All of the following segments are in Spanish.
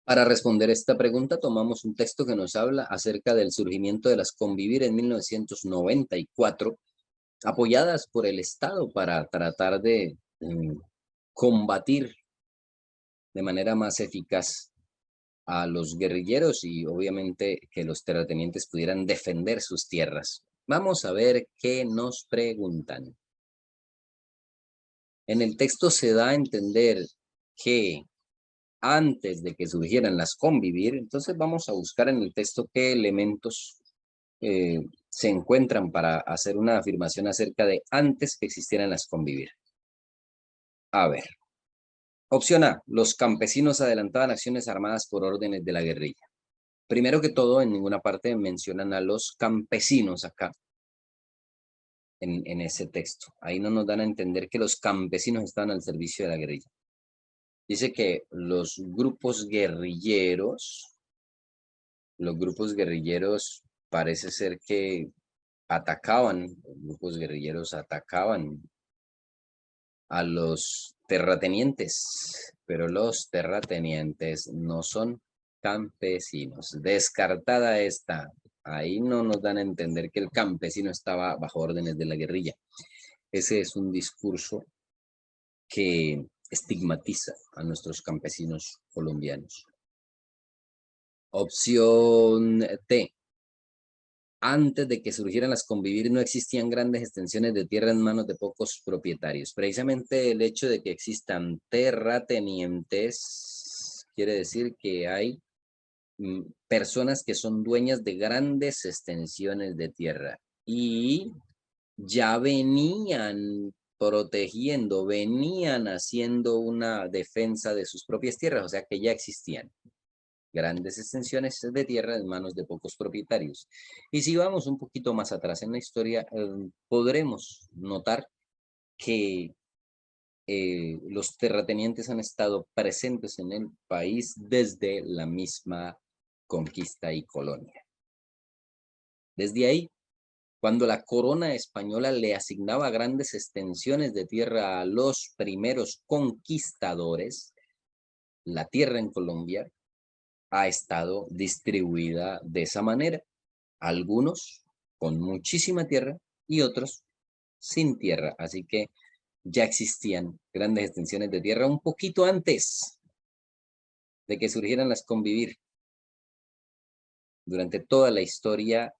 Para responder esta pregunta, tomamos un texto que nos habla acerca del surgimiento de las Convivir en 1994, apoyadas por el Estado para tratar de combatir de manera más eficaz a los guerrilleros y obviamente que los terratenientes pudieran defender sus tierras. Vamos a ver qué nos preguntan. En el texto se da a entender que antes de que surgieran las Convivir, entonces vamos a buscar en el texto qué elementos se encuentran para hacer una afirmación acerca de antes que existieran las Convivir. A ver, opción A, los campesinos adelantaban acciones armadas por órdenes de la guerrilla. Primero que todo, en ninguna parte mencionan a los campesinos acá, en ese texto. Ahí no nos dan a entender que los campesinos estaban al servicio de la guerrilla. Dice que los grupos guerrilleros parece ser que los grupos guerrilleros atacaban a los terratenientes, pero los terratenientes no son campesinos. Descartada esta. Ahí no nos dan a entender que el campesino estaba bajo órdenes de la guerrilla. Ese es un discurso que estigmatiza a nuestros campesinos colombianos. Opción T. Antes de que surgieran las Convivir no existían grandes extensiones de tierra en manos de pocos propietarios. Precisamente el hecho de que existan terratenientes quiere decir que hay personas que son dueñas de grandes extensiones de tierra y ya venían protegiendo, venían haciendo una defensa de sus propias tierras, o sea que ya existían grandes extensiones de tierra en manos de pocos propietarios. Y si vamos un poquito más atrás en la historia, podremos notar que los terratenientes han estado presentes en el país desde la misma conquista y colonia. Desde ahí, cuando la corona española le asignaba grandes extensiones de tierra a los primeros conquistadores, la tierra en Colombia ha estado distribuida de esa manera. Algunos con muchísima tierra y otros sin tierra. Así que ya existían grandes extensiones de tierra un poquito antes de que surgieran las Convivir. Durante toda la historia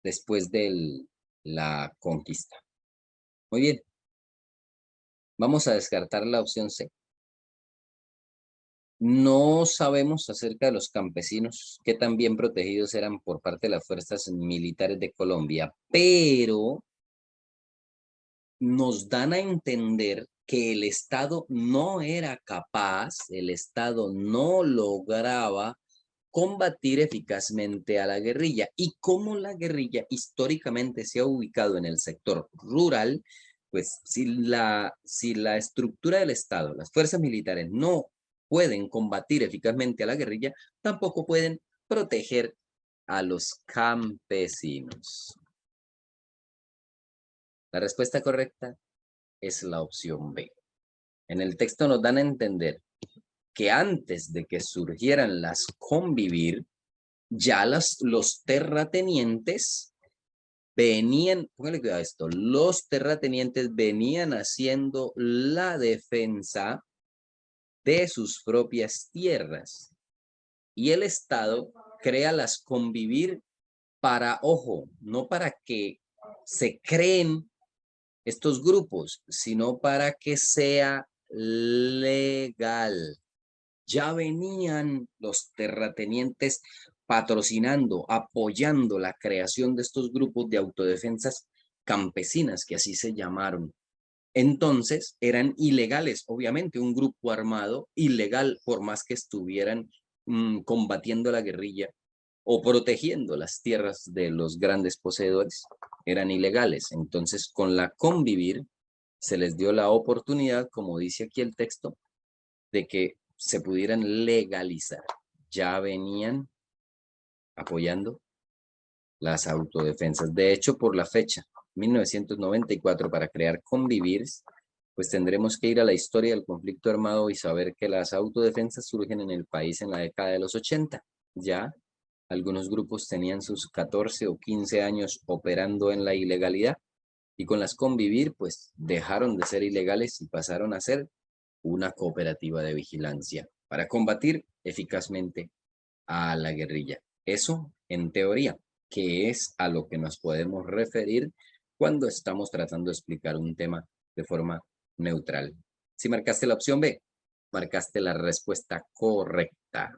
después de la conquista. Muy bien. Vamos a descartar la opción C. No sabemos acerca de los campesinos, qué tan bien protegidos eran por parte de las fuerzas militares de Colombia, pero nos dan a entender que el Estado no era capaz, el Estado no lograba combatir eficazmente a la guerrilla. Y como la guerrilla históricamente se ha ubicado en el sector rural, pues si la estructura del Estado, las fuerzas militares no pueden combatir eficazmente a la guerrilla, tampoco pueden proteger a los campesinos. La respuesta correcta es la opción B. En el texto nos dan a entender que antes de que surgieran las Convivir, ya los terratenientes venían, póngale cuidado a esto, los terratenientes venían haciendo la defensa de sus propias tierras. Y el Estado crea las Convivir para, ojo, no para que se creen estos grupos, sino para que sea legal. Ya venían los terratenientes patrocinando, apoyando la creación de estos grupos de autodefensas campesinas, que así se llamaron. Entonces, eran ilegales, obviamente, un grupo armado ilegal, por más que estuvieran combatiendo la guerrilla o protegiendo las tierras de los grandes poseedores, eran ilegales. Entonces, con la Convivir, se les dio la oportunidad, como dice aquí el texto, de que se pudieran legalizar. Ya venían apoyando las autodefensas. De hecho, por la fecha, 1994, para crear Convivir, Pues tendremos que ir a la historia del conflicto armado y saber que las autodefensas surgen en el país en la década de los 80. Ya algunos grupos tenían sus 14 o 15 años operando en la ilegalidad y con las convivir, pues dejaron de ser ilegales y pasaron a ser una cooperativa de vigilancia para combatir eficazmente a la guerrilla. Eso en teoría, que es a lo que nos podemos referir cuando estamos tratando de explicar un tema de forma neutral. Si marcaste la opción B, marcaste la respuesta correcta.